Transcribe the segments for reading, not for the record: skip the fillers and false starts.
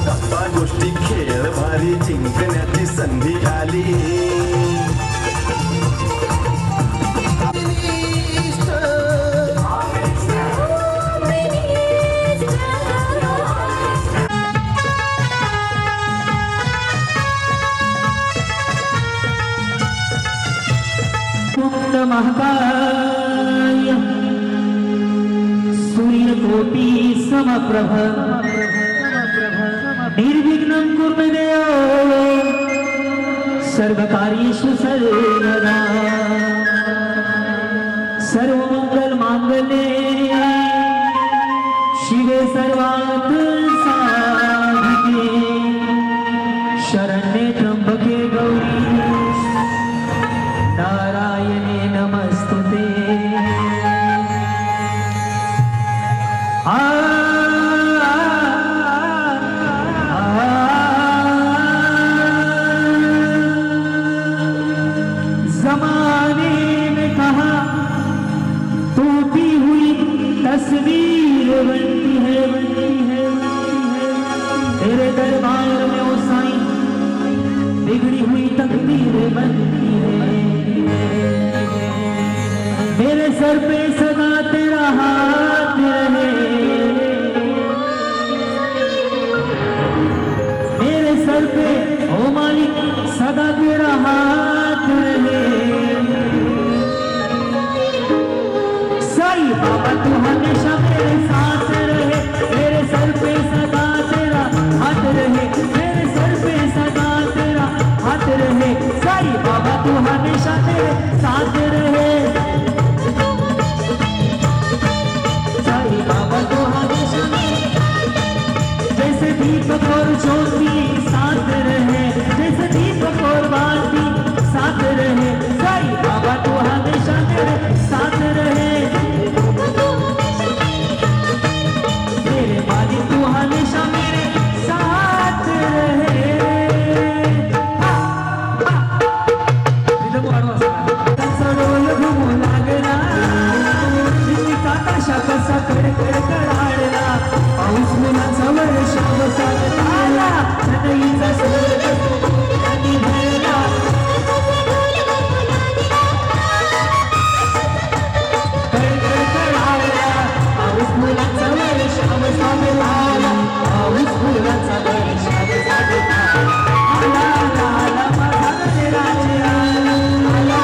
गप्पा गोष्टी खेळ भारी जिंकण्याची संधी आली महाकाय सूर्यकोटि समप्रभ निर्विघ्नं कुरु देव सर्वकार्येषु सर्वदा सर्वमंगल मांगल्ये शिवे सर्वार्थ साधिके शरण्ये त्र्यंबके गौरी नारायणे नमस्तुते ज़माने में कहा टूटी हुई तस्वीर बनती है तेरे दरबार में ओ साईं बिगड़ी हुई तकदीर बनती है मेरे सर पे सदा तेरा हाथ रहे मेरे सर पे ओ मालिक सदा तेरा हाथ रहे साईं बाबा तू हमेशा मेरे साथ रहे मेरे सर पे सदा तेरा हाथ रहे मेरे सर पे सदा तेरा हाथ रहे साईं बाबा तू हमेशा मेरे साथ रहे जैसे दीपक और ज्योति साथ रहे जैसे दीपक और बाती साथ रहे साईं बाबा तू हमेशा मेरे साथ रहे मेरे मालिक तू हमेशा मेरे साथ रहे कसा कडकड कडाडला पाऊस मुलाचा वर्षा बसात आला सदैचा सूर्य आणि भरला कडकड कडाडला पाऊस मुलाचा वर्षा बसात आला पाऊस मुलाचा वर्षा बसात आला आला माझा राजा आला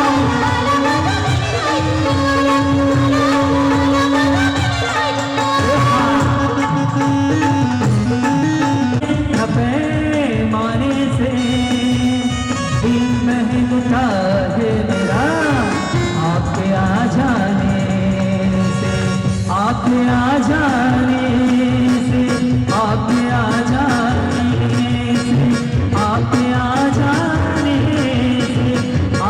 माने से दिल महकता है मेरा आपके आ जाने से आपके आ जाने से आपके आ जाने से आपके आ जाने से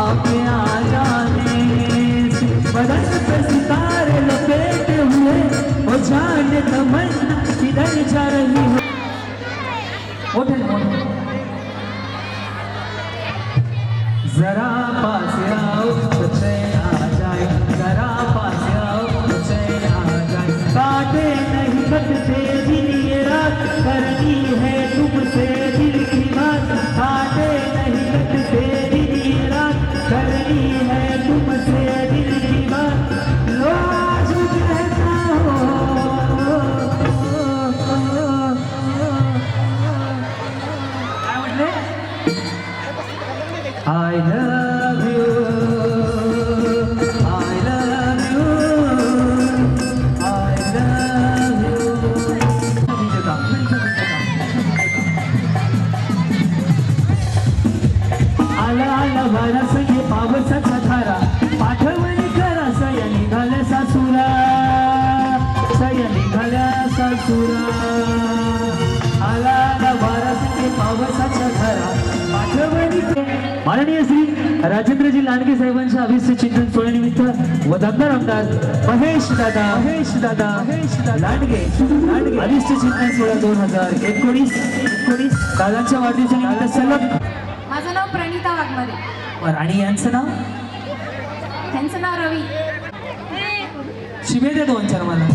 आपके आ जाने से बदन पे सितारे लपेटे हुए वो जाने तमन्ना किधर जा रही है जरा पास आओ तो चैन आ जाए जरा पास आओ तो चैन आ जाए काटे नहीं कटते दिन ये रात करनी है तुमसे दिल की बात काटे नहीं कटते दिन ये रात करनी है तुमसे दिल की बात लो आज कहता I love you, I love you, I love you. आला आला वारा सये पावसाचा धारा पाठवणी करा सया निघाल्या सासुरा सया निघाल्या सासुरा आला आला वारा सये पावसाचा धारा पाठवणी माननीय श्री राजेंद्रजी लांडगे साहेबांच्या अभिष्ट चिंतन सोहळ्यानिमित्त वदामदार आमदार महेश दादा लांडगे अभिष्ट चिंतन सोहळा 2019 दादांच्या वाढदिवसानिमित्त सलग माझं नाव प्रणिता वाघमारे आणि यांचं नाव त्यांचं नाव रवी शिवे दे 2-4 मला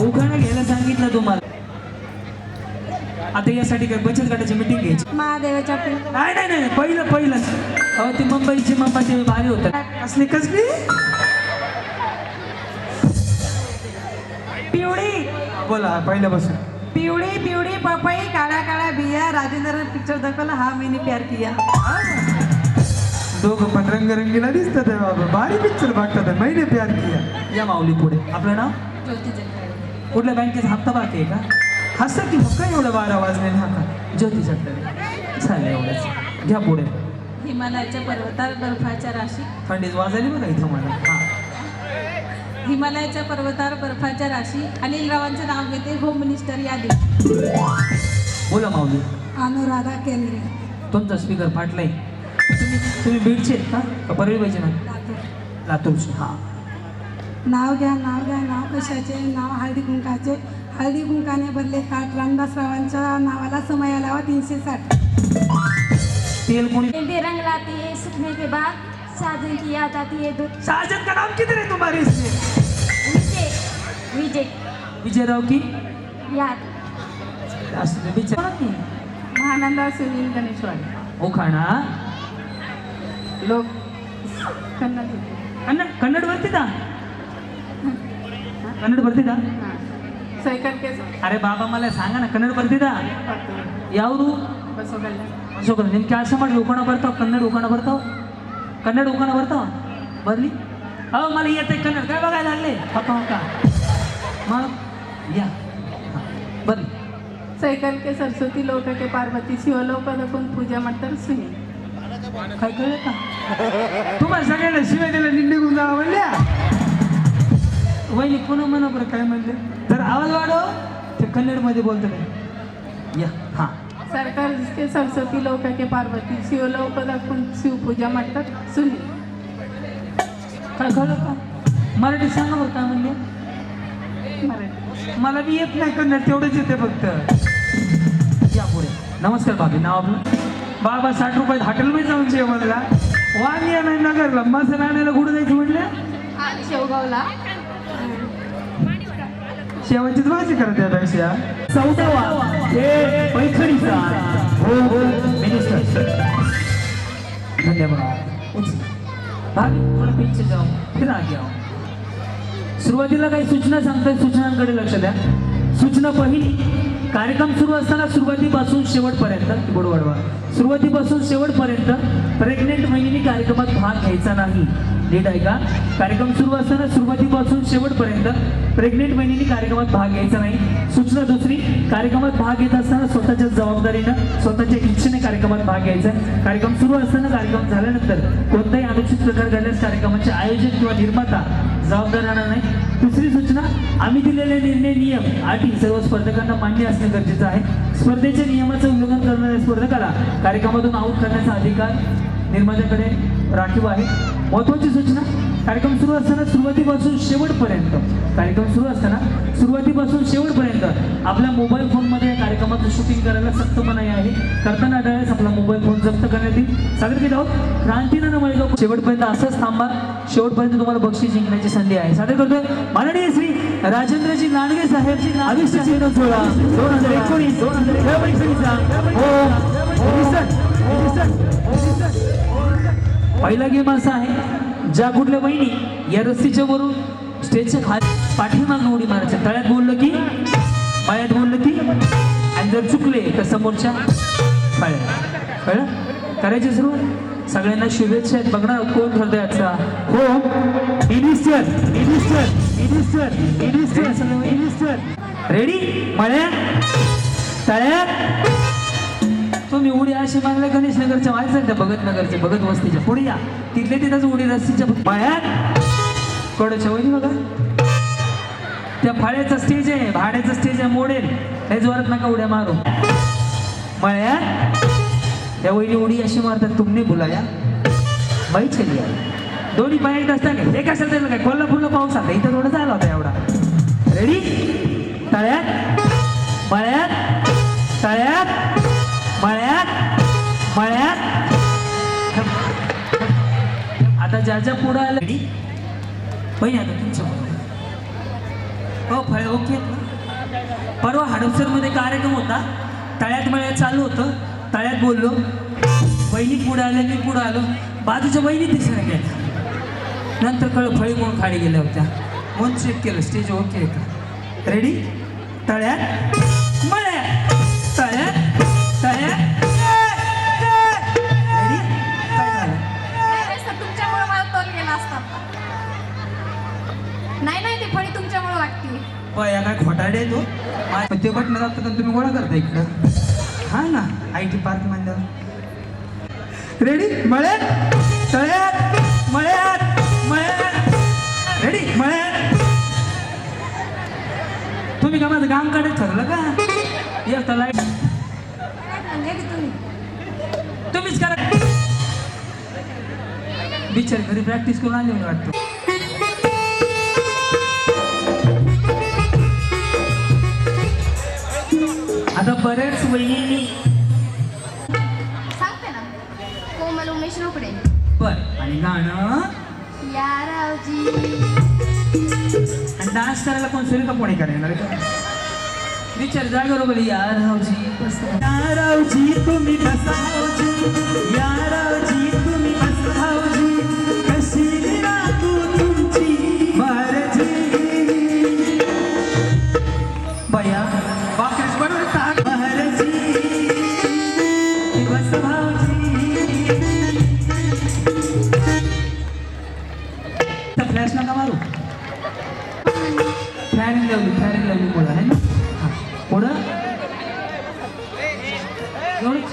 उखाणा घ्यायला सांगितलं तुम्हाला आता यासाठी काय बचत गटाची मीटिंग घ्यायची? महादेवाच्या पिंड नाही नाही नाही पहिलं अहो ती मुंबईची ते भारी होतात. कसली पिवळी बोला पहिल्यापासून. पिवळी पिवळी पपई काळ्या काळ्या बिया राजेंद्र पिक्चर दाखवला हा मैंने प्यार किया. दोघं पण रंगरंगीला दिसतात आहे बाबा. भारी पिक्चर बघतात. मैंने प्यार किया. या माऊली पुढे. आपलं नाव? ज्योती जगताप. कुठल्या बँकेचा हप्ता बाकी आहे का? हसं की मग काय एवढं 12 वाजले हा का? ज्योती जगताप. चालेल एवढंच. घ्या पुढे. हिमालयाच्या पर्वतावर बर्फाच्या राशी. थंडीच वाजायली बघा इथं मला. हा हिमालयाच्या पर्वतावर बर्फाच्या राशी. अनिल रावांचं नाव घेते होम मिनिस्टर यादी. बोला माऊली. अनुराधा केंद्रे. तुमचा स्पीकर फाटलाय. तुम्ही बीडचे आहेत का परळी पाहिजे ना? लातूरचे. हा नाव घ्या नाव कशाचे? नाव हळदी कुंकाचे. हळदी कुंकाने भरले ताट. रामदास रावांच्या नावाला समय आलावा 360. तेल कोणी? मेहंदी रंग लाती है सूखने के बाद साजन की याद आती है दूध. साजन का नाम किधर है तुम्हारे इसमें? विजय विजय विजयराव की याद. असं विचार की महानंदा सुनील गणेशवाडी. ओखाणा लोक कन्नड. कन्नड ಬರ್ತಿದಾ? कन्नड ಬರ್ತಿದಾ? सैकल केस. अरे बाबा मला सांगा ना कन्नड ಬರ್ತಿದಾ? ಯಾವುದು? ಅಶೋಕ ನಿಮ್ ಕೆಲಸ ಮಾಡಿ ಉಕೋಣ ಬರ್ತಾವ ಕನ್ನಡ ಉಕೋಣ ಬರ್ತಾವ ಕನ್ನಡ ಉಕೋಣ ಬರ್ತಾವ ಬರ್ಲಿ अहो मला येते कन्नड काय बघायला लागले का मग या ಬರ್ಲಿ सैकल के सरस्वती लोक के पार्वती शिवलोक दखून पूजा म्हणतात सुनी. काय कळलं का? तुम्हाला सगळ्यांना शिवाय दिला निघून जावा म्हणल्या. वहिनी पुन्हा म्हणा बरं काय म्हणले तर आवाज वाढव. ते कन्नडमध्ये बोलतो काय? या हां. सरकार के सरस्वती लोक के पार्वती शिवलोक दखून शिवपूजा म्हणतात सुनी. काय कळलं का? मराठी सांगा बरं काय म्हणले. मराठी मला बी येत नाही कन्नड तेवढंच येते फक्त. या पुढे. नमस्कार बाबी. नाव आपलं? बाबा 60 रुपयात हॉटेलमध्ये जाऊन जेवणला वाणी नाही नगरला मसाला आणायला कुठं जायचं म्हटलं? शेवगावला. शेवचीच भाजी करा त्यापेक्षा. 14वा हे पैठणीचा होम मिनिस्टर. धन्यवाद. भाभी थोडं पीछे जाओ फिर आगे आओ. सुरुवातीला काही सूचना सांगताय. सूचनांकडे लक्ष द्या. सूचना पहिली. कार्यक्रम सुरू असताना सुरुवातीपासून शेवटपर्यंत बोर्ड वाढवा. सुरुवातीपासून शेवटपर्यंत प्रेग्नेंट महिलेने कार्यक्रमात भाग घ्यायचा नाही. नीट आहे का? कार्यक्रम सुरू असताना सुरुवातीपासून शेवटपर्यंत प्रेग्नेंट महिलेने कार्यक्रमात भाग घ्यायचा नाही. सूचना दुसरी. कार्यक्रमात भाग घेत असताना स्वतःच्या जबाबदारीनं स्वतःच्या इच्छेने कार्यक्रमात भाग घ्यायचा. कार्यक्रम सुरू असताना कार्यक्रम झाल्यानंतर कोणताही अनुचित प्रकार घडल्यास कार्यक्रमाचे आयोजक किंवा निर्माता जबाबदार राहणार नाही. दुसरी सूचना. आम्ही दिलेले निर्णय नियम अटी सर्व स्पर्धकांना मान्य असणे गरजेचं आहे. स्पर्धेच्या नियमाचं उल्लंघन करणाऱ्या स्पर्धकाला कार्यक्रमातून आऊट करण्याचा अधिकार निर्मात्याकडे राखीव आहे. महत्त्वाची सूचना. कार्यक्रम सुरू असताना सुरुवातीपासून शेवटपर्यंत आपल्या मोबाईल फोनमध्ये या कार्यक्रमाचं शूटिंग करायला सक्त मनाई आहे. करताना आढळल्यास आपला मोबाईल फोन जप्त करण्यात येईल. सादर केलं आहोत क्रांतीनगर मळेगाव. शेवटपर्यंत असंच थांबा. शेवटपर्यंत तुम्हाला बक्षीस जिंकण्याची संधी आहे. सादर करतोय माननीय श्री राजेंद्रजी लांडगे साहेब आयुष्य चिन्ह सोहळा 2019-2020 पहिला गेम असा आहे. ज्या कुठल्या बहिणी या रस्सीच्या वरून स्टेजच्या खाली पाठीमागून उडी मारायच्या. तळ्यात बोललं की पायात बोललं की आणि जर चुकले तर समोरच्या पायात. कळलं? करायची सुरुवात. सगळ्यांना शुभेच्छा आहेत. बघणार कोण ठरतोय याचा. हो रेडी? मळ्यात तळ्यात. तुम्ही उडी अशी मागल्या गणेश नगरच्या व्हायचं त्या भगत नगरच्या भगत वस्तीच्या पुढे या. तिथले तिथंच उडी रस्सीच्या पायात कडच्या वहिनी बघा. त्या फाळ्याचा स्टेज आहे. भाड्याचा स्टेज आहे. मोडेल हे जोरात नका उड्या मारू. मळ्यात त्या वहिनी उडी अशी मारतात. तुमने बुलाया बाई चली आहे. दोन्ही पायात असतात काय हे कशाला त्याला काय कोल्हापूरला पाऊस आता इथं थोडं झाला होता एवढा. रेडी? तळ्यात मळ्यात तळ्यात मळ्यात मळ्यात. आता ज्याच्या पुढं आलं बहिणी आता तुमच्या हो फळ ओके. परवा हडपसरमध्ये कार्यक्रम होता. तळ्यात मळ्यात चालू होतं, तळ्यात बोललो, बहिणी पुढे आल्या, मी पुढं आलो, बाजूच्या बहिणी दिसण्या गेल्या. नंतर कळलं फळी म्हणून खाली गेल्या होत्या. म्हणून चेक केलं स्टेज ओके का. रेडी? तळ्यात मळ्यात, तळ्यात तळ्यात. रेडी? काय झालं? तुमच्यामुळे मला तोल गेला असता. नाही ती फळी तुमच्यामुळे वाटते. या काय खोटाडे तो. ते बटणं दाबतात आणि तुम्ही गोळा करता इकडं. हा ना, IT पार्क म्हणल्यावर. रेडी? मळ्यात तळ्यात मळ्यात मळ्यात. रेडी? मळ्यात. तुम्ही का माझं काम काढत ठरलं का? एक तर लाईट म्हणजे की तुम्हीच करा. बिचारी घरी प्रॅक्टिस करून आली वाटतं. आता बरेच वहिनी सांगते ना, कोमल उमेश रोकडे. बर. आणि गाणं या रावजी. आणि डान्स करायला कोण सुरेखा कोणी करणार का? विचार जागा बरोबर. या रावजी तुम्ही बसा भाऊजी, या रावजी तुम्ही बसा भाऊजी, कशी राखू तुमची मर्जी. बया वाक्याच बरोबर टाक मर्जी, बस भाऊजी. तर फ्लॅश नका मारू. फॅन लावली पुढं आहे ना. पुढं एवढंच.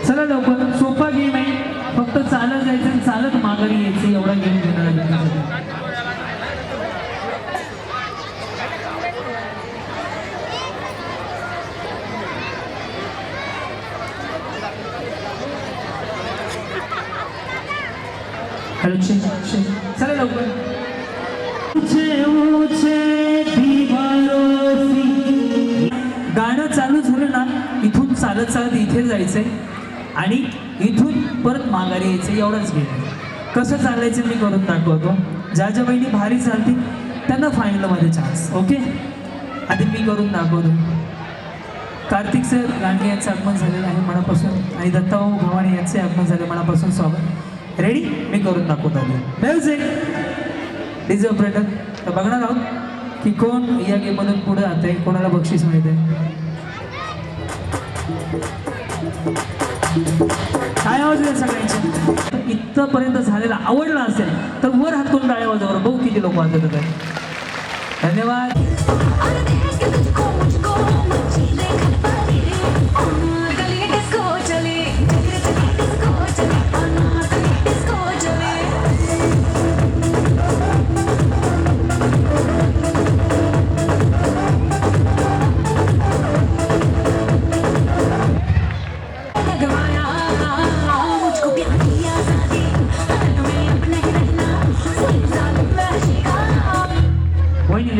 चला लवकर. सोपा गेम आहे, फक्त चालत जायचं आणि चालत माघारी यायचं, एवढा गेम घेणार आहे. हॅलो चला लवकर. गाणं चालू झालं ना, इथून चालत चालत चालत इथे जायचंय आणि इथून परत माघारी यायचं, एवढंच गेलं. कसं चालायचं मी करून दाखवतो. ज्या ज्या बहिणी भारी चालतील त्यांना फायनलमध्ये चान्स. ओके, आधी मी करून दाखवतो. कार्तिक सर लांडगे यांचं आगमन झालेलं आहे मनापासून आणि दत्ताभाऊ भवानी यांचे आगमन झाले मनापासून स्वागत. रेडी? मी करून दाखवतो आधी. Music DJ operator. तर बघणार आहोत की कोण या गेममधून पुढे जाते, कोणाला बक्षीस मिळते. काय आवाज आहे सगळ्यांचे? इथपर्यंत झालेला आवडला असेल तर वर हात करून टाळ्या वाजवा. बघू किती लोक वाजवत आहेत. धन्यवाद.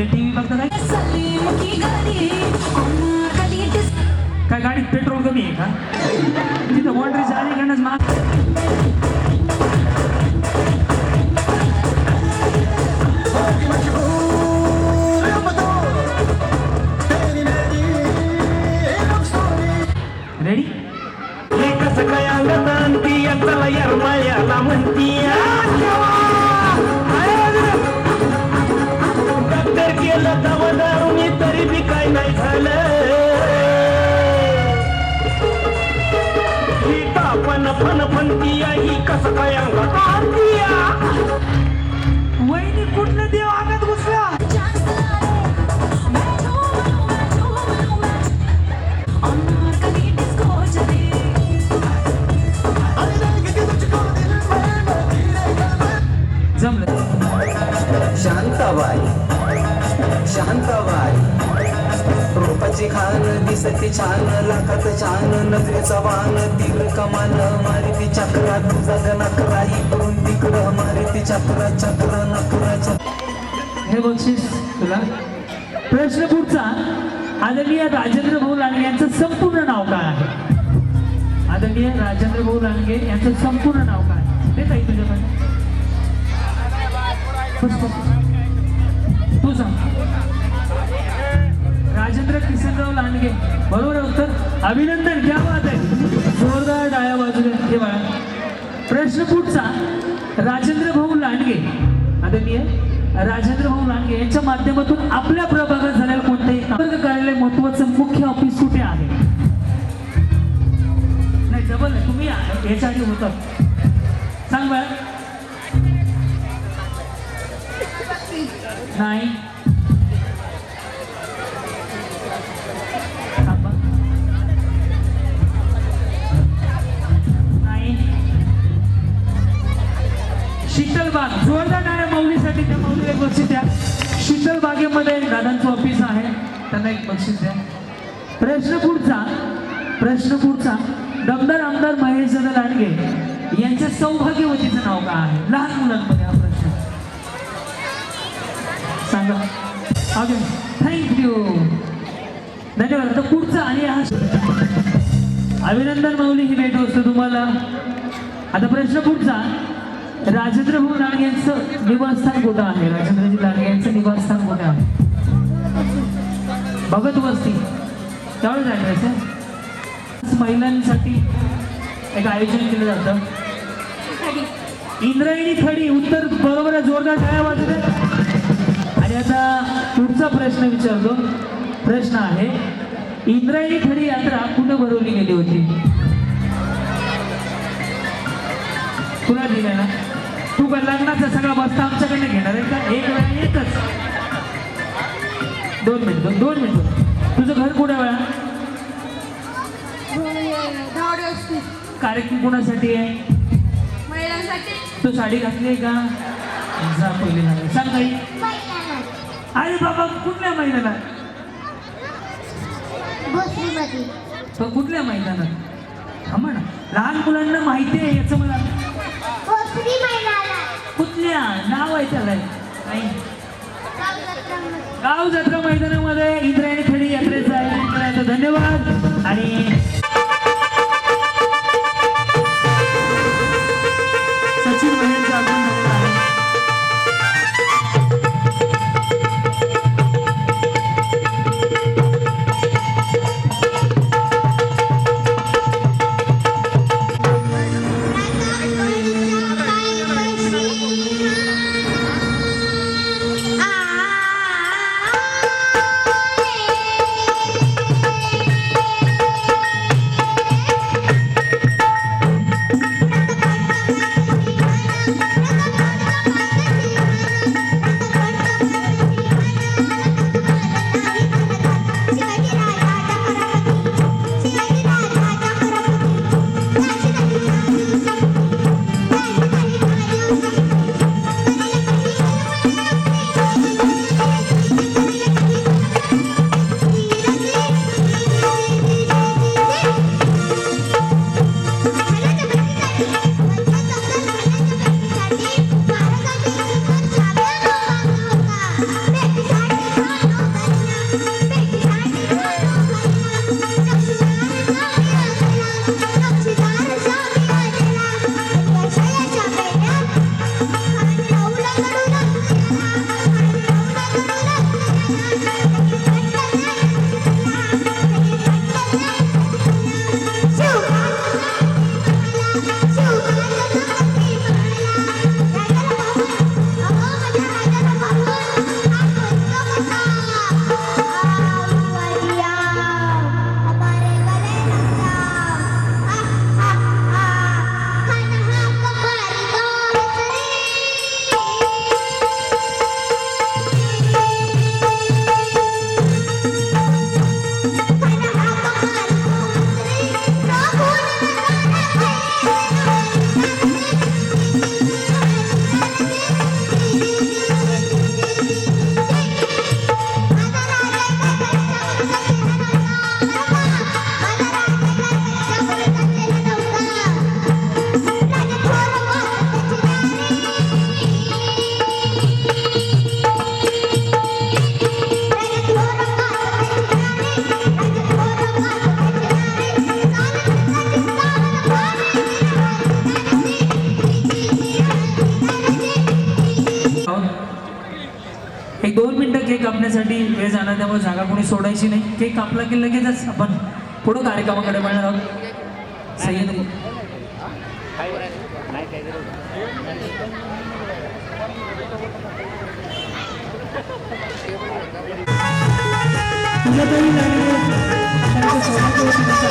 टीव्ही बघता काय गाडीत पेट्रोल कमी आहे का? तिथं वॉटरी चालीकडनंच माग. रेडी? केलं दमदारुनी तरी बी काय नाही झालं. ही तापन फनफनती ही कसं काय अंगात आणतीया. वहिनी कुठलं देव अंगात घुसला? जमलं. शांताबाई शांताबाई रूपाची खान दिसते छान, लाखात छान नजरेचा वान, तीव्र कमान मारिती चक्रा, तुझा नकरा इकडून तिकडं मारिती चक्रा चक्र नकरा. हे बक्षीस तुला. प्रश्न पुढचा. आदरणीय राजेंद्र भाऊ लांडगे यांचं संपूर्ण नाव काय आहे? आदरणीय राजेंद्र भाऊ लांडगे यांचं संपूर्ण नाव काय आहे? ते काही तुझ्याकडे तू सांग. राजेंद्र किसनराव लांडगे. बरोबर आहे उत्तर. अभिनंदन. क्या बात आहे. जोरदार टाळ्या वाजवल्या. हे बघा. प्रश्न पुढचा. राजेंद्र भाऊ लांडगे आदरणीय राजेंद्र भाऊ लांडगे यांच्या माध्यमातून आपल्या प्रभागात झालेलं कोणत्याही कार्यालय महत्वाचं मुख्य ऑफिस कुठे आहे? नाही डबल नाही, तुम्ही याच्या आधी होतं. सांग बघा. नाही नाही. शीतलबाग. जोरदार टाळ्या माऊलीसाठी. त्या माऊलीला एक बक्षीस द्या. शीतलबागेमध्ये दादांचं ऑफिस आहे, त्यांना एक बक्षीस द्या. प्रश्न पुढचा. दमदार आमदार महेश दादा लांडगे यांच्या सौभाग्यवतीचं नाव काय आहे? लहान मुलांमध्ये हा प्रश्न सांगा. ओके, थँक्यू, धन्यवाद. आता पुढचा आणि हा अभिनंदन माऊली, ही भेट असतो तुम्हाला. आता प्रश्न पुढचा. राजेंद्र भाऊ लांडगे यांचं निवासस्थान कुठं आहे? राजेंद्रजी लांडगे यांचं निवासस्थान कुठे आहे? भगत वस्ती. त्यावेळेस ॲड्रेस आहे. महिलांसाठी एक आयोजन केलं जातं. इंद्रायणी खडी. उत्तर बरोबर आहे. जोरदार टाळ्या वाजवते. आणि आता पुढचा प्रश्न विचारतो. प्रश्न आहे, इंद्रायणी खडी यात्रा कुठं भरवली गेली होती? तुला दिलं ना? तू का लग्नाचा सगळा बस्ता आमच्याकडनं घेणार आहे का? एक वेळा एकच. 2 मिनिट. तुझं घर कुठे वेळा? कार्यक्रम कोणासाठी आहे? महिलांसाठी. तू साडी घातली आहे का? जा पहिली झाली. सांग काही. अरे बाबा, कुठल्या मैदानात? पण कुठल्या मैदानात? थांबा ना, लहान मुलांना माहिती आहे याचं मला. कुठल्या नाव आहे त्याला? नाही. गाव जत्रा मैदानामध्ये इंद्रायणी खडी यात्रेचं आयोजन करायचं. धन्यवाद. आणि कापण्यासाठी वेळ जाणार, त्यामुळे जागा कोणी सोडायची नाही. केक कापला की लगेचच आपण पुढे कार्यक्रमाकडे वळणार आहोत. सह्याद्री तुझ्यातही लांडगे त्यांच्या सौभाग्य होती त्यांचा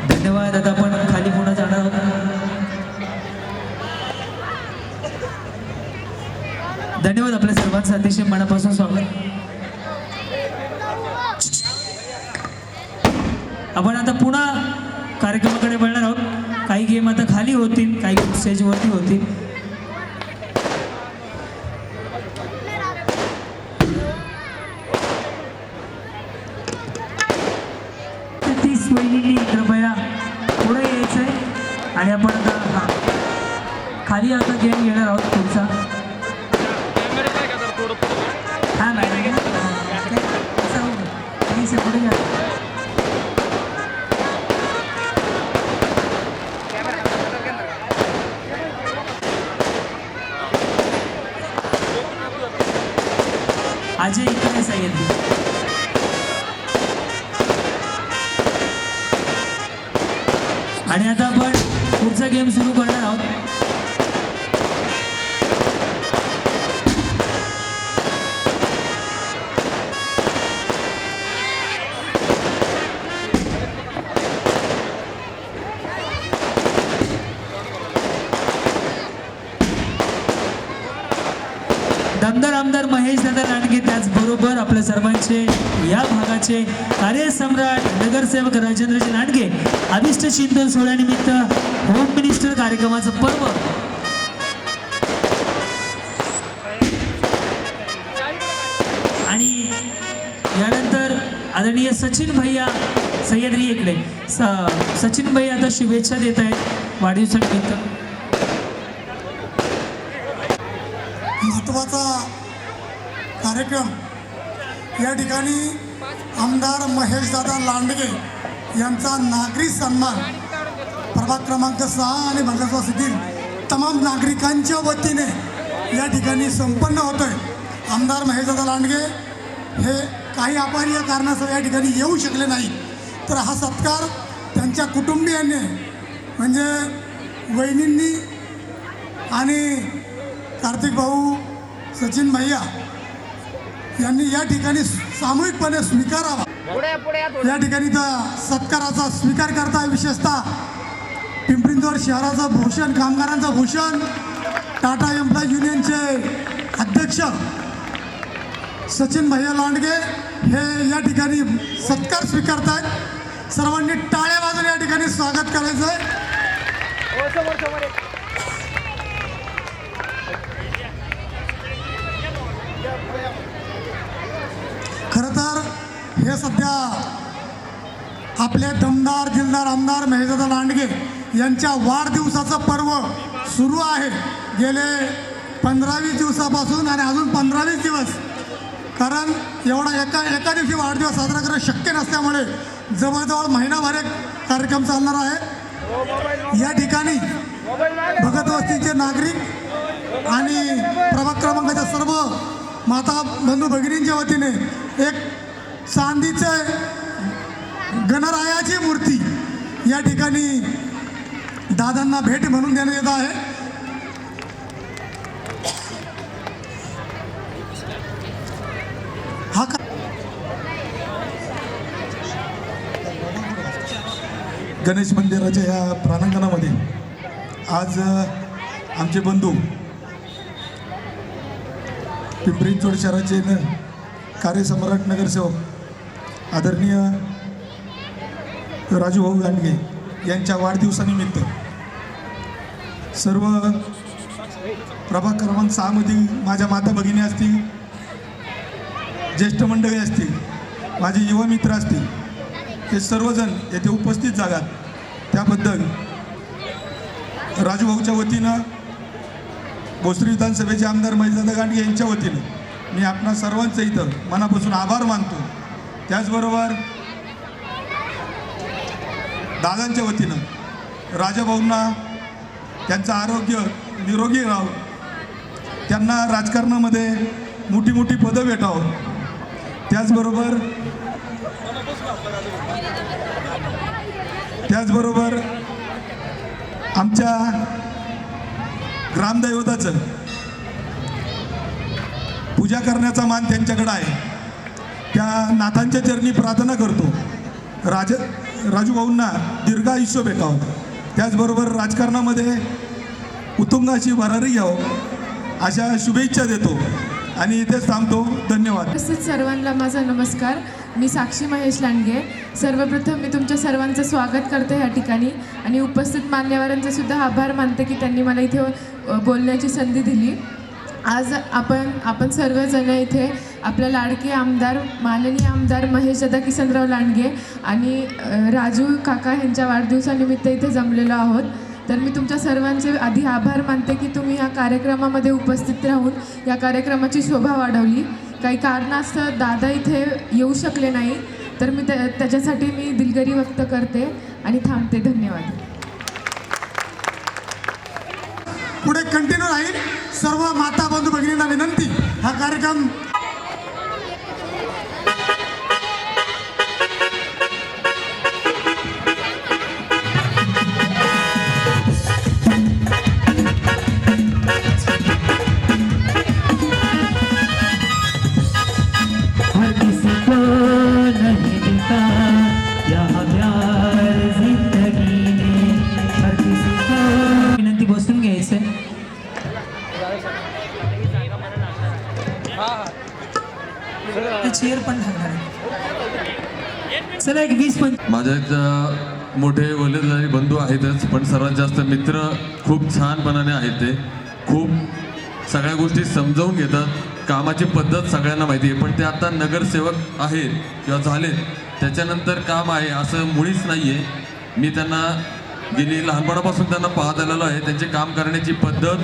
धन्यवाद. आता आपण खाली पुन्हा जाणार आहोत. धन्यवाद. आपल्या सर्वांचं अतिशय मनापासून स्वागत. आपण आता पुन्हा कार्यक्रमाकडे वळणार आहोत. काही गेम आता खाली होतील, काही गेम स्टेजवरती होतील. तीस वहिनी कृपया पुढे यायचंय आणि आपण आता खाली आता गेम घेणार आहोत पुढचा. हा मॅडम पुढे घ्या. अजय इकडे सह्याद्री. आणि आता आपण पुढचा गेम सुरू करणार आहोत. दमदार आमदार महेश दादा लांडगे, त्याचबरोबर आपल्या सर्वांचे या भागाचे कार्यसम्राट नगरसेवक राजेंद्रजी लांडगे अभिष्ट चिंतन सोहळ्यानिमित्त होम मिनिस्टर कार्यक्रमाचं पर्व आणि यानंतर आदरणीय सचिन भैया सह्याद्री इकडे सचिन भैया आता शुभेच्छा देत आहेत वाढदिवसानिमित्त. महत्त्वाचा कार्यक्रम या ठिकाणी आमदार महेशदादा लांडगे यांचा नागरी सन्मान प्रभाग क्रमांक 6 आणि भंगारवासीतील तमाम नागरिकांच्या वतीने या ठिकाणी संपन्न होतो आहे. आमदार महेशदादा लांडगे हे काही अपरिहार्य कारणास्तव या ठिकाणी येऊ शकले नाही, तर हा सत्कार त्यांच्या कुटुंबियांनी म्हणजे वहिनींनी आणि कार्तिक भाऊ सचिन भैया यांनी या ठिकाणी सामूहिकपणे स्वीकारावा. या ठिकाणी त्या सत्काराचा स्वीकार करता विशेषतः पिंपरी-चिंचवड शहराचं भूषण, कामगारांचं भूषण, टाटा एम्प्लॉई युनियनचे अध्यक्ष सचिन भैया लांडगे हे या ठिकाणी सत्कार स्वीकारत आहेत. सर्वांनी टाळ्या वाजून या ठिकाणी स्वागत करायचं आहे. खरं तर हे सध्या आपले दमदार दिलदार आमदार महेशदादा लांडगे यांच्या वाढदिवसाचं पर्व सुरू आहे गेले 15-20 दिवसापासून आणि अजून 15-20 दिवस, कारण एवढा एका दिवशी वाढदिवस साजरा करणं शक्य नसल्यामुळे जवळजवळ महिनाभर एक कार्यक्रम चालणार आहे. या ठिकाणी भगत वस्तीचे नागरिक आणि प्रभाग क्रमांकाच्या सर्व माता बंधू भगिनींच्या वतीने एक चांदीचे गणरायाची मूर्ती या ठिकाणी दादांना भेट म्हणून देण्यात येत आहे. गणेश मंदिराच्या या प्रांगणामध्ये आज आमचे बंधू पिंपरी-चिंचवड शहराचे कार्यसम्राट नगरसेवक आदरणीय राजू भाऊ लांडगे यांच्या वाढदिवसानिमित्त सर्व प्रभाग क्रमांक 6 मधील माझ्या माता भगिनी असतील, ज्येष्ठ मंडळी असतील, माझे युवा मित्र असतील, हे सर्वजण येथे उपस्थित जागात, त्याबद्दल राजूभाऊच्या वतीनं, भोसरी विधानसभेचे आमदार महेशदादा लांडगे यांच्या वतीनं मी आपणा सर्वांचं इथं मनापासून आभार मानतो. त्याचबरोबर दादांच्या वतीनं राजाभाऊंना त्यांचं आरोग्य निरोगी राहावं, त्यांना राजकारणामध्ये मोठी मोठी पदं भेटावं, त्याचबरोबर आमच्या ग्रामदैवताचं पूजा करण्याचा मान त्यांच्याकडे आहे. त्या नाथांच्या चरणी प्रार्थना करतो राजूभाऊंना दीर्घायुष्य भेटावं, त्याचबरोबर राजकारणामध्ये उत्तुंग अशी भरारी घ्यावं अशा शुभेच्छा देतो आणि इथेच थांबतो. धन्यवाद. तसेच सर्वांना माझा नमस्कार. मी साक्षी महेश लांडगे. सर्वप्रथम मी तुमच्या सर्वांचं स्वागत करते या ठिकाणी आणि उपस्थित मान्यवरांचे सुद्धा आभार मानते की त्यांनी मला इथे बोलण्याची संधी दिली. आज आपण सर्वजण इथे आपल्या लाडके आमदार माननीय आमदार महेशदादा किसनराव लांडगे आणि राजू काका यांच्या वाढदिवसानिमित्त इथे जमलेलो आहोत. तर मी तुमच्या सर्वांचे आधी आभार मानते की तुम्ही या कार्यक्रमामध्ये उपस्थित राहून या कार्यक्रमाची शोभा वाढवली. काही कारणास्तव दादा इथे येऊ शकले नाही, तर मी त्याच्यासाठी मी दिलगिरी व्यक्त करते आणि थांबते. धन्यवाद. पुढे कंटिन्यू राहील. सर्व माता बंधू भगिनींना विनंती, हा कार्यक्रम हर किसी को नहीं मिलता यहाँ प्यार जिंदगी में, हर किसी को. विनंती बसून घ्यायचं. चेअर पण घालणार आहे. चला एक 20-25 माझ्या मोठे वडीलधारी बंधू आहेतच, पण सर्वात जास्त मित्र खूप छानपणाने आहेत. ते खूप सगळ्या गोष्टी समजावून घेतात. कामाची पद्धत सगळ्यांना माहिती आहे, पण ते आता नगरसेवक आहेत किंवा झालेत त्याच्यानंतर काम आहे असं मुळीच नाही आहे. मी त्यांना गेली लहानपणापासून त्यांना पाहत आलेलो आहे. त्यांचे काम करण्याची पद्धत,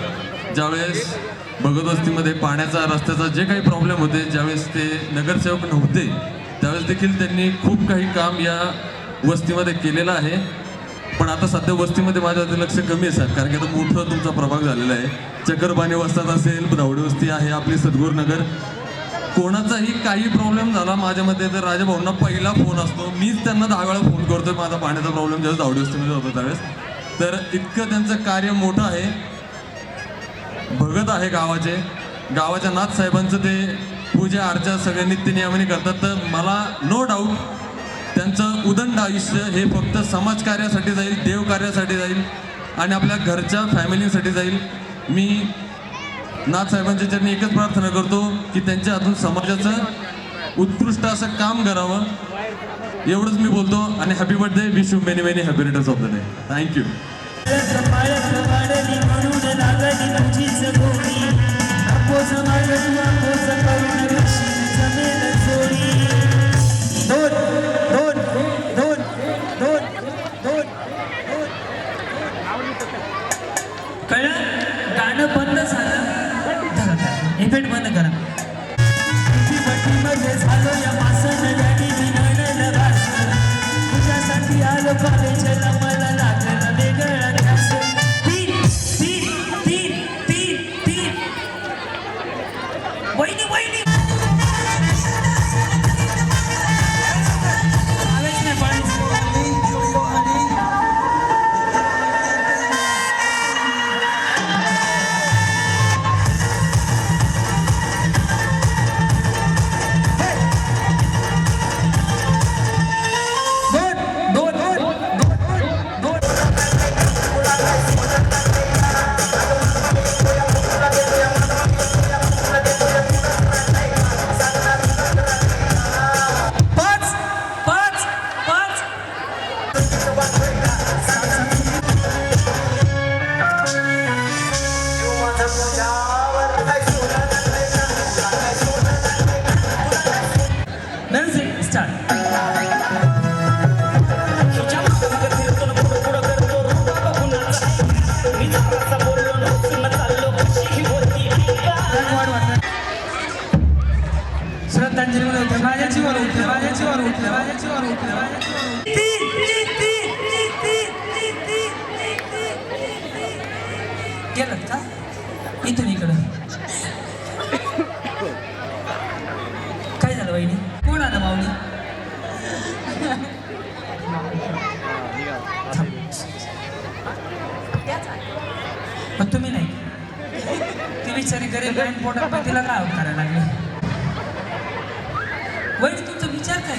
ज्यावेळेस भगत वस्तीमध्ये पाण्याचा रस्त्याचा जे काही प्रॉब्लेम होते, ज्यावेळेस ते नगरसेवक नव्हते त्यावेळेस देखील त्यांनी खूप काही काम या वस्तीमध्ये केलेलं आहे. पण आता सध्या वस्तीमध्ये माझ्या लक्ष कमी आहे सर, कारण की आता मोठं तुमचा प्रभाग झालेला आहे. चक्करपाणी वस्तात असेल, धावडी वस्ती आहे आपली, सद्गुरुनगर. कोणाचाही काही प्रॉब्लेम झाला माझ्यामध्ये तर राजाभाऊंना पहिला फोन असतो. मीच त्यांना 10 वेळा फोन करतोय माझा पाण्याचा प्रॉब्लेम ज्यावेळेस धावडी वस्तीमध्ये होतो त्यावेळेस. तर इतकं त्यांचं कार्य मोठं आहे. भगत आहे गावाच्या नाथसाहेबांचं ते पूजा अर्चा सगळ्या नित्यनियमाने करतात. तर मला नो डाऊट त्यांचं उदंड आयुष्य हे फक्त समाजकार्यासाठी जाईल, देवकार्यासाठी जाईल. आणि आपल्या घरच्या फॅमिलीसाठी जाईल. मी नाथ साहेबांच्या चरणी एकच प्रार्थना करतो की त्यांच्या हातून समाजाचं उत्कृष्ट असं काम करावं. एवढंच मी बोलतो आणि happy birthday. Wish you many many happy returns of the day. Thank you. कळलं? गाणं बंद झालं. इफेक्ट बंद करा. मध्ये झालो या मासन गाडी विनवलं वास. तुझ्यासाठी आलो कॉलेजला मला लागलं वेगळं ध्यास. तीन तीन तीन तीन तीन वहिनी वहिनी आवेश नाही पाणी. श्रद्धांजली म्हणून माझ्याची वर उठले माझ्याची वर उठले माझ्याची वर उठले गेलं का इथून इकडं. काय झालं वहिनी? कोण आलं माऊली? पण तुम्ही नाही. ती बिचारी गरीब गरीब पोटात पण तिला काय करायला लागले? वहिनी तुमचा विचार काय?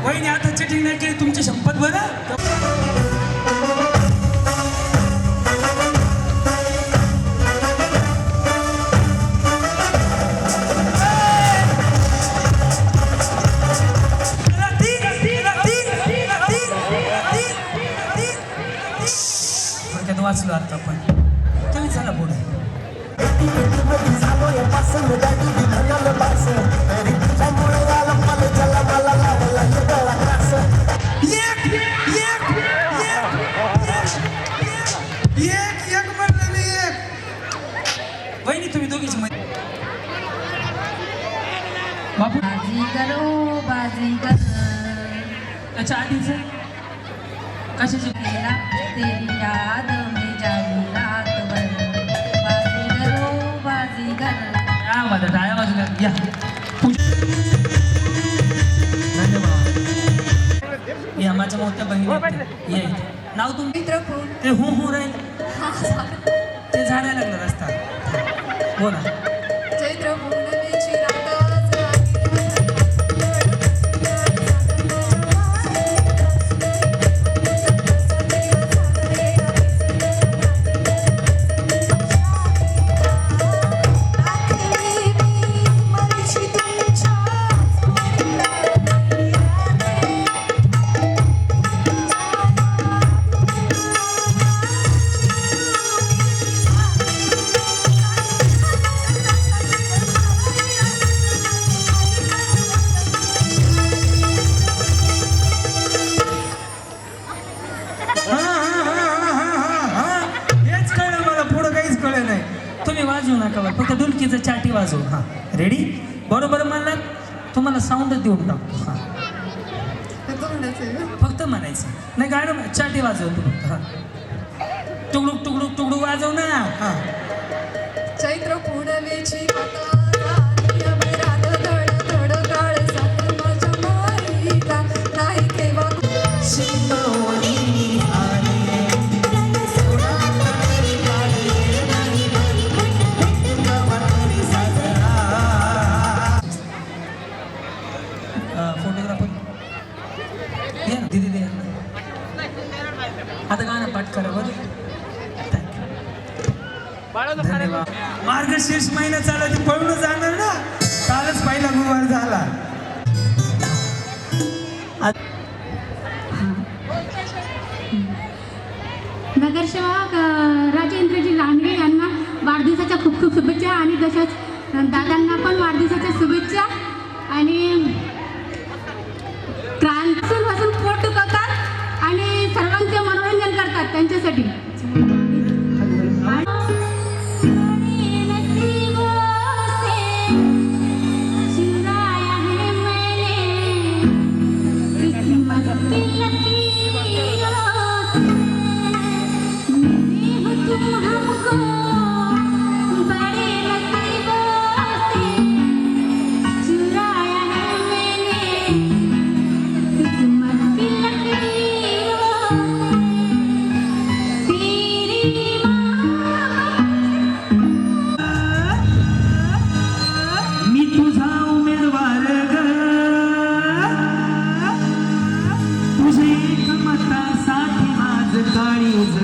वहिनी आता चिटिंग नाही केली तुमची शपथ बरं. वाचलो आता पण तुम्ही चला पुढे. वहिनी तुम्ही दोघीची मध्ये बापू त्याच्या आधीच कशाची तेरी याद में जागी रात भर बाजीगर या वाजत टाळ्या वाजल्या. या धन्यवाद. या माझ्या मोठ्या बहिणी ये नाव तुमचं? ते हो राहील ते झाडायला लागलं रस्ता. बोला. चैत्र पौर्णिमेची वाजवू नका बरं, फक्त डुलकीचं चाटी वाजवू. हां रेडी? बरोबर म्हणलात तुम्हाला साऊंडच देऊन टाकतो. हां फक्त म्हणायचं नाही, गाणं चाटी वाजवतो फक्त. हां टुकडूक टुकडूक टुकडूक वाजव ना. हां चैत्र पौर्णिमेची मार्गशीर्ष महिना चालला ती पळून जाणार ना. कालच पहिला गुरुवार झाला. नगरसेवक राजेंद्रजी लांडगे यांना वाढदिवसाच्या खूप खूप शुभेच्छा आणि तशाच दादांना पण वाढदिवसाच्या शुभेच्छा. आणि ट्रान्सफरपासून पोट दुखवतात आणि सर्वांचे मनोरंजन करतात त्यांच्यासाठी. मी तुझा उमेदवार ग, तुझे एक मतासाठी माझ काळीज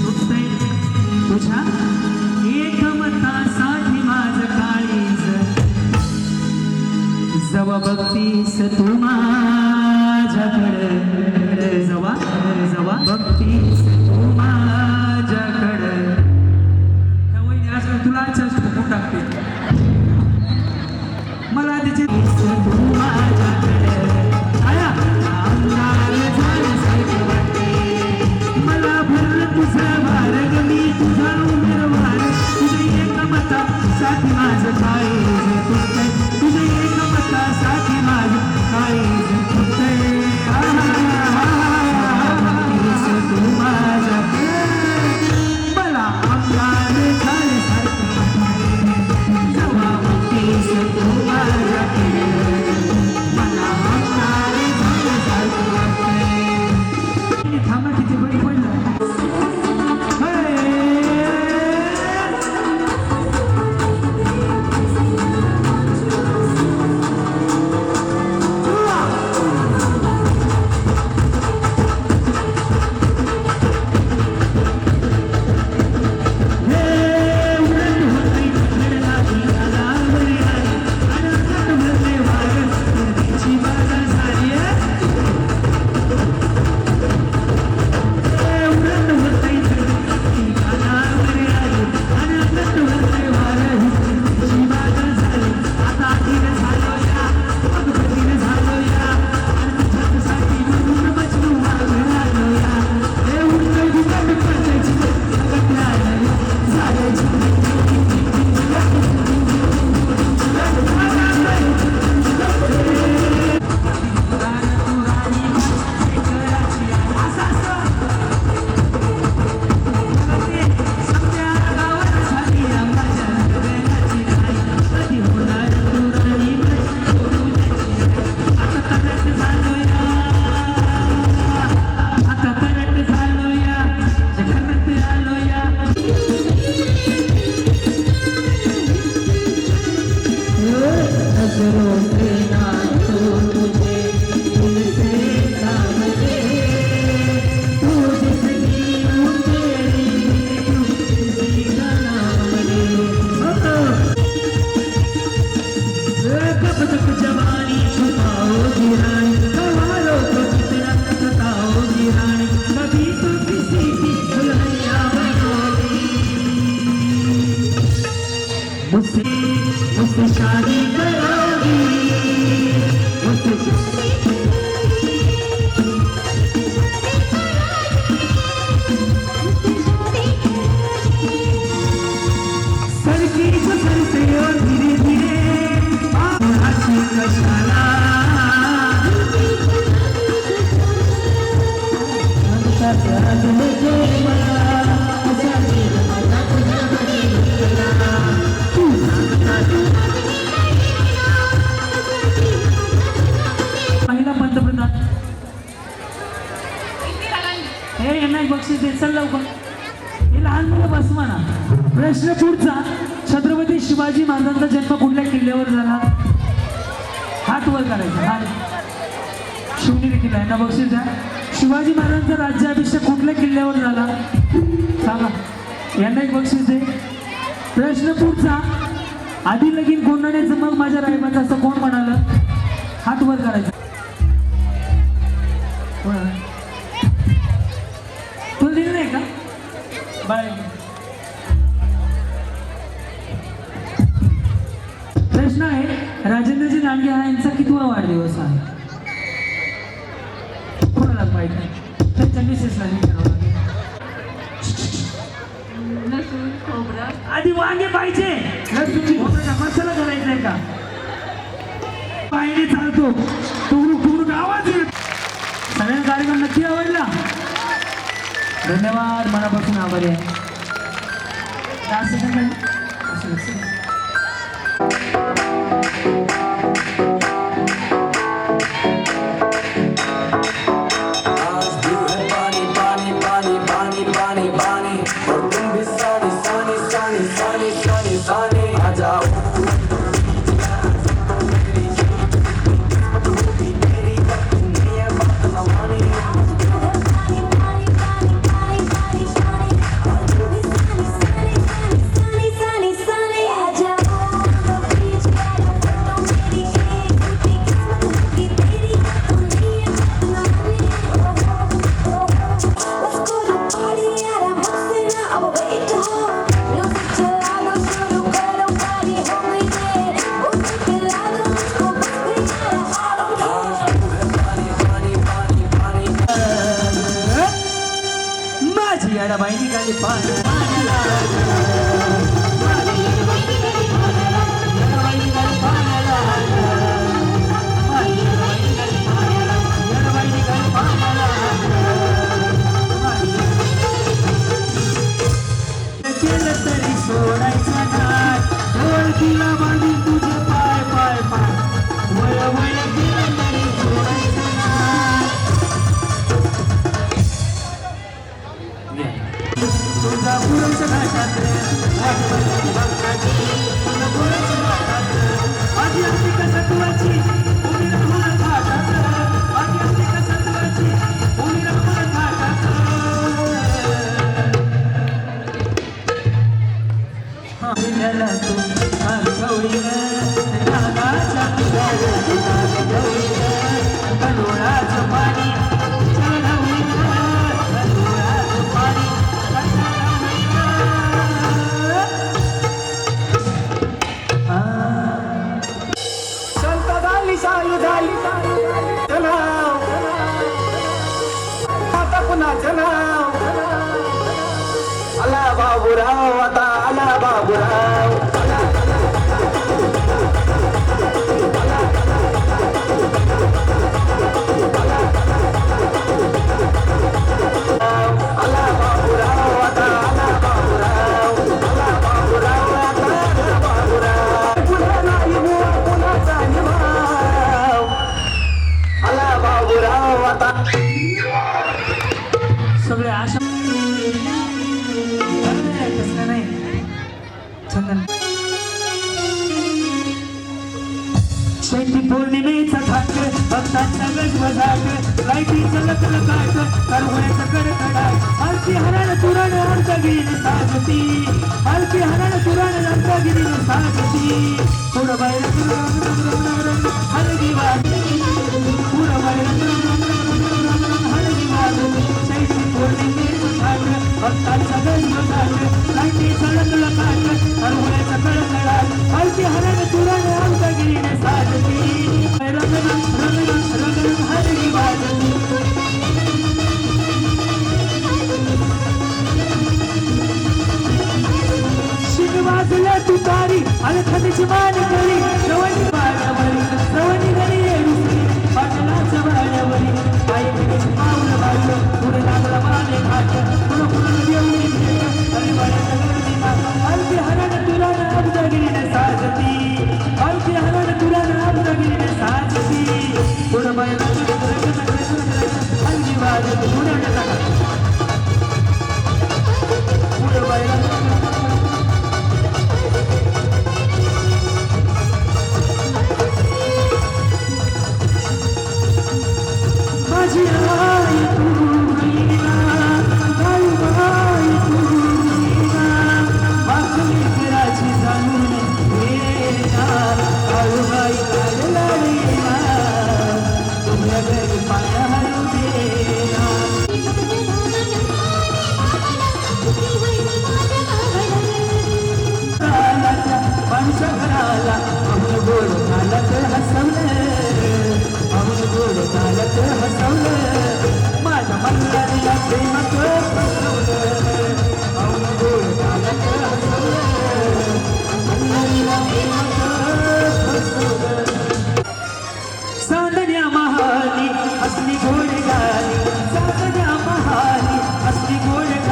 तुटतंय. तुझ्या एक मतासाठी माझ काळीज. जवा बघतीस तू माझ्याकडे, जवा बघतीस तू माझ्याकडे. तुला फुकून टाकते मला तिचे तू माझ्याकडे. मला भरलं तुझं भार ग, मी तुझा उमेदवार. तुझे एक मतासाठी माझं काळीज तुटतंय. तुझे एक मतासाठी माझं काळीज तुटतंय. तू माझ्याकडे मला आमदार थांबा तिथे बरी पडलं. मुझसे शादी करोगी, सरकी जो सर से और धीरे धीरे हाथी का शाला महिला पंतप्रधान हे यांना एक बक्षीस दे. चल लवकर, हे लहान मुलं बस म्हणा. प्रश्न पुढचा, छत्रपती शिवाजी महाराजांचा जन्म कुठल्या किल्ल्यावर झाला? हात वर करायचा. हात शिवनेरी किल्ला. यांना बक्षीस द्या. शिवाजी महाराजांचा राज्याभिषेक कुठल्या किल्ल्यावर झाला सांगा. यांना एक बक्षीस दे. प्रश्न पुढचा. आधी लगीन कोंडाण्याचं मग माझ्या रायबाचं असं कोण म्हणाल? हात वर करायचा. तुला दिलं नाही का? बाय. प्रश्न आहे, राजेंद्रजी लांडगे हा यांचा कितवा वाढदिवस आहे? कोणाला माहित नाही. त्यांच्या मिसेसला विचारावं लागेल. आधी वांगे पाहिजे. लसूणची खोबऱ्याचा मसाला करायचा आहे का? पाहिजे चालतो. टुकडूक टुकडूक आवाज येत. सगळ्या कार्यक्रम नक्की आवडला. धन्यवाद, मनापासून आभारी आहे. आला बाबूराव, आता आला बाबूराव. सगळे आशा नाही. शेती पौर्णिमेचा थाट, भक्तांचा गजबजाट, लाईटीचं लखलखाट, कारवण्याचा कडकडाट, हलकी हरण तुरण अंतगिरीने साजती, हलकी हरण तुरण अंतगिरीने साजती. पुढं बाहेर हलगी वाजती, पुढं बाहेर हलगी वाजती. शेती पौर्णिमेचा थाट, भक्तांचा गजबजाट, लाईटीचं लखलखाट, कारवण्याचा कडकडाट, हलकी हरण तुरण अंतगिरीने साजती. रंग हलगी वाजती. शिग वाजल्या तुतारी, अलखदची मान करी, श्रवणी बाळ्यावरी, श्रवणी घरी येऊसी, पाटलाच्या बाळ्यावरी, पायकीची पाऊल वाढलं, पुढे लागला माने घाट, पुढं पुढं देऊन घेत, तरी बाळ्याच्या गर्दीला, हलकी हरण तुरान अब्दगिरीने साजती, हलकी हरण तुरान अब्दगिरीने साजती. पुढं बाळ्याला हलगी वाजती, पुढं टाका, पुढं बाळ्याला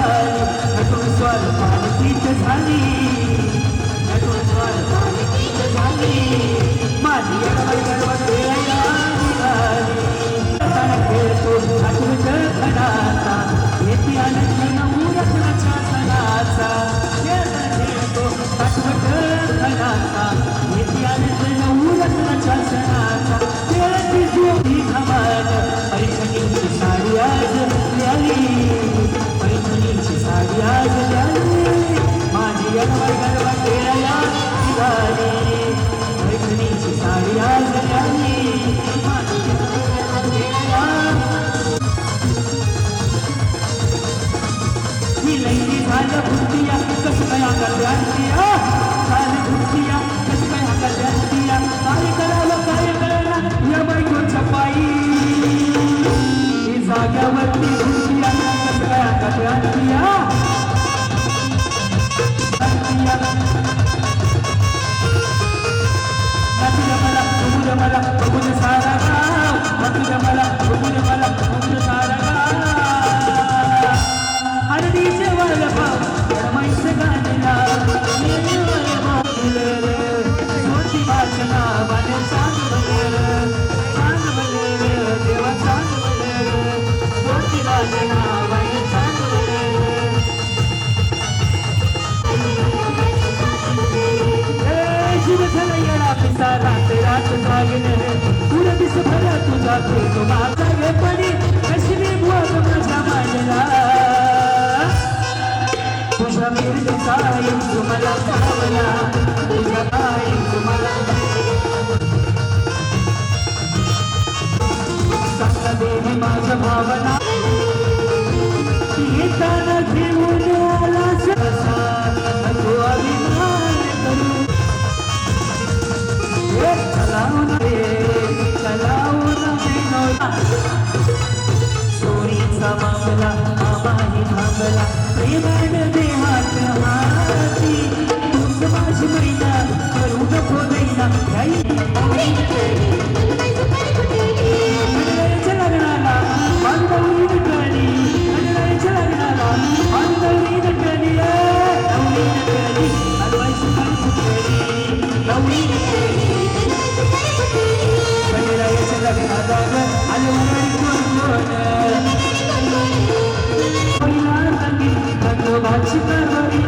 निघाली नटून स्वार पालखीत झाली नटून स्वार पालखीत झाली माझी येडवाई गडबड वेळेला निघाली ताना खेळतो आठवत खणाचा येते आनंद नवरत्नाच्या सणाचा खेळतो आठवत खणाचा येते आनंद नवरत्नाच्या सणाचा खेळती ज्योती घामात पैठणीची साडी आज आली पैठणीची साडी आज आली माझी येडवाई गडबड वेळेला निघाली पैठणीची साडी आज आली माझी येडवाई गडबड वेळेला ही लैली झालं भुरतिया कसं काय करत्या झालं भुरतिया कसं काय करत्या काय करावं काय कळना या बायकोच्या पायी ही जाग्यावरती भुरतिया कसं काय करत्या मला बघून सारा गाव मला बघून सारा गाव हळदीचे वळभाव रमाईचं गाणं लाव सोची वाचना वाने सांग देवा सांग सोची वाचना वाने सांग शिव झाला येडा पिसा रात जागणे पुढे दिस भरा तुझा तो माझा गे पडी कशी बुवा माझ्या मांडला तुझ्या मिरडीचा येईल तुम्हाला पावला तुझ्या येईल तुम्हाला सांगा देवी माझ्या भावना येताना घेऊन आला ससा तो अभिमान करू चलावून चोरीचा मामला मामाही थांबला प्रेमान देहात हाती तूच माझी मैना करू नको दैना मंडळाच्या लग्नाला बांधवली नटली मंडळाच्या लग्नाला बांधवली नटली नवली नटली हलवायची काही फुटली नवली नटली मंडळाच्या लग्नाला हलवाई कोण भाची करवरी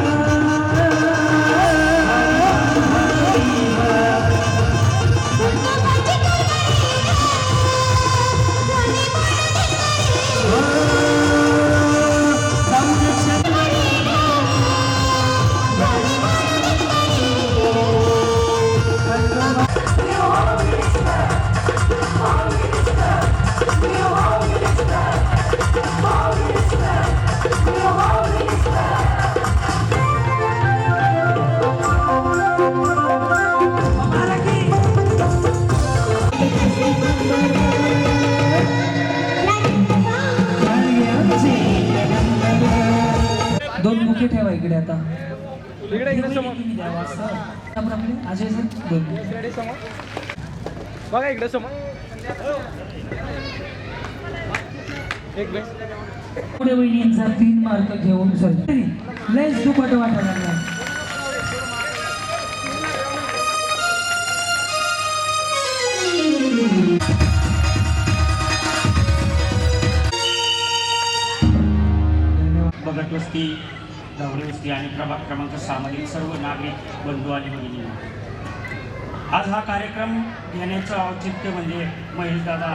दोन मुखे ठेवा इकडे आता अजय सर दोन बघा इकडे समोर एक बेस पुढे वहिनींचा 3 मार्क घेऊन सर लयच दुपट वाटायला लागला बगट वस्ती जावळी वस्ती आणि प्रभाग क्रमांक 6 मधील सर्व नागरिक बंधू आणि भगिनी आज हा कार्यक्रम घेण्याचं औचित्य म्हणजे महेश दादा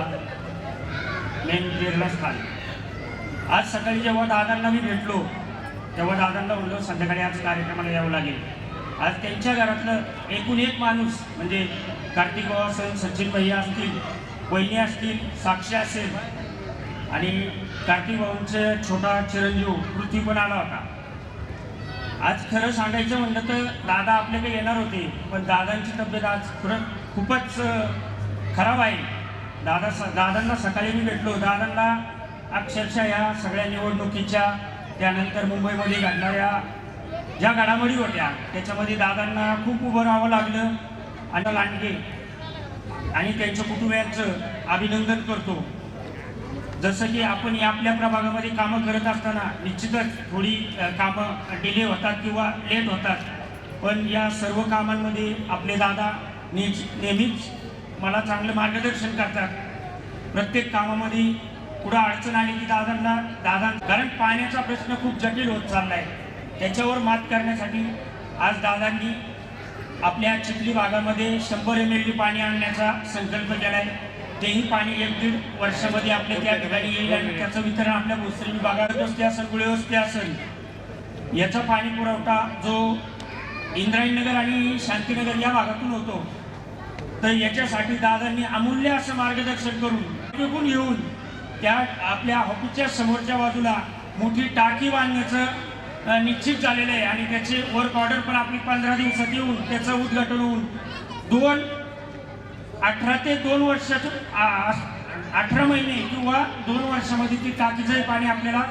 मेन प्रेरणास्थान आज सकाळी जेव्हा दादांना मी भेटलो तेव्हा दादांना बोललो संध्याकाळी आज कार्यक्रमाला यावं लागेल आज त्यांच्या घरातलं एकूण एक माणूस म्हणजे कार्तिक बाबा असेल सचिन भैया असतील वहिनी असतील साक्षी असेल आणि कार्तिक बाबांचा छोटा चिरंजीव पृथ्वी पण आला होता आज खरं सांगायचं म्हणलं तर दादा आपल्याकडे येणार होते पण दादांची तब्येत आज खूपच खराब आहे दादांना सकाळी मी भेटलो दादांना अक्षरशः या सगळ्या निवडणुकीच्या त्यानंतर मुंबईमध्ये घडणाऱ्या ज्या घडामोडी होत्या त्याच्यामध्ये दादांना खूप उभं राहावं लागलं आणि लांडगे आणि त्यांच्या कुटुंबियांचं अभिनंदन करतो जसं की आपण या आपल्या प्रभागामध्ये कामं करत असताना निश्चितच थोडी कामं डिले होतात किंवा लेट होतात, पण या सर्व कामांमध्ये आपले दादा नेहमीच मला चांगलं मार्गदर्शन करतात. प्रत्येक कामामध्ये पुढं अडचण आली की दादा कारण पाण्याचा प्रश्न खूप जटिल होत चालला आहे, त्याच्यावर मात करण्यासाठी आज दादांनी आपल्या चिखली भागामध्ये 100 ml पाणी आणण्याचा संकल्प केला आहे. तेही पाणी 1-1.5 वर्षामध्ये आपल्या त्या ठिकाणी येईल आणि त्याचं वितरण आपल्या भोसरी विभागात वस्ती असेल, गुळे वस्ती असेल, याचा पाणी पुरवठा जो इंद्रायणनगर आणि शांतीनगर या भागातून होतो. तर याच्यासाठी दादांनी अमूल्य असं मार्गदर्शन करून येऊन त्या आपल्या ऑफिसच्या समोरच्या बाजूला मोठी टाकी बांधण्याचं निश्चित झालेलं आहे आणि त्याचे वर्क ऑर्डर पण आपली 15 दिवसात येऊन त्याचं उद्घाटन होऊन 18 ते 2 वर्षात 18 महिने किंवा 2 वर्षामध्ये ती टाकीचंही पाणी आपल्याला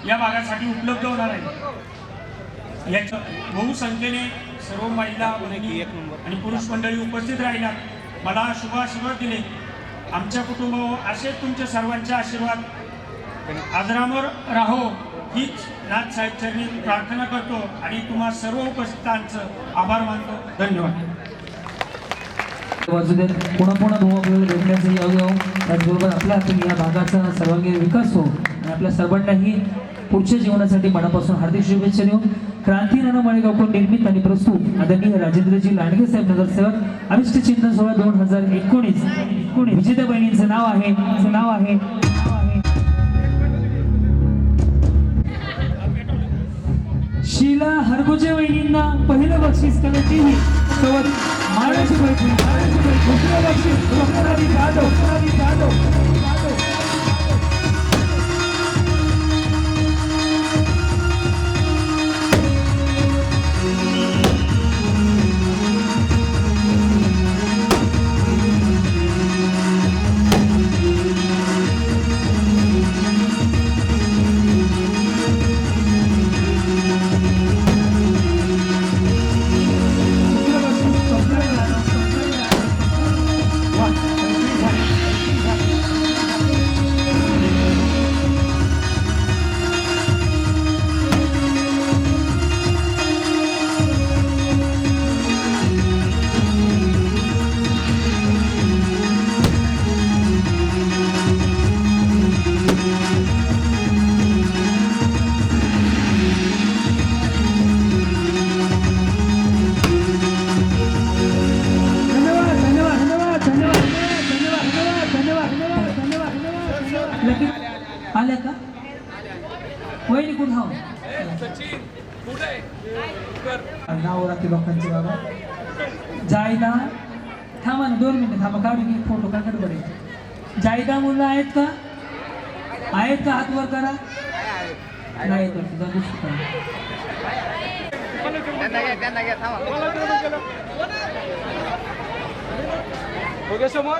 या भागासाठी उपलब्ध होणार आहे. याच्या बहुसंख्येने सर्व महिला भगिनी आणि पुरुष मंडळी उपस्थित राहिला, मला शुभाशीर्वाद दिले. आमच्या कुटुंबावर असेच तुमच्या सर्वांचे आशीर्वाद आजरामर राहो हीच नाथ साहेब चरणी प्रार्थना करतो आणि तुम्हा सर्व उपस्थितांचं आभार मानतो. धन्यवाद. पुन्हा आपल्याला भेटण्याचं यावं, त्याचबरोबर आपल्या हातून या भागाचा सर्वांगीण विकास हो आणि आपल्या सर्वांनाही पुढच्या जीवनासाठी मनापासून हार्दिक शुभेच्छा देऊ. क्रांती नाना माळेगावकर निर्मित आणि प्रस्तुत आदरणीय राजेंद्रजी लांडगे साहेब नगरसेवक अरिष्ट चिंतन सोहळा 2019 विजेत्या बहिणींचं नाव आहे शीला हरगुजे वहिनींना पहिलं बक्षीस कमिटीही सोबत माळ्याची बैठकी दुसरं बक्षीस स्वप्नाली जाधव. आल्या का वहिनी कुठं नाव राहते लोकांची बाबा जायदा थांबा ना 2 मिनिटं थांबा, काढून घे फोटो का बरे. जायदा मुलं आहेत का हात वर करा. नाही तर तुझा दुसरं समोर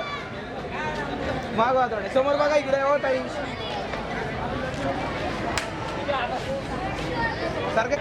मागवा थोडे समोर बघा इकडे हो ताई सारखे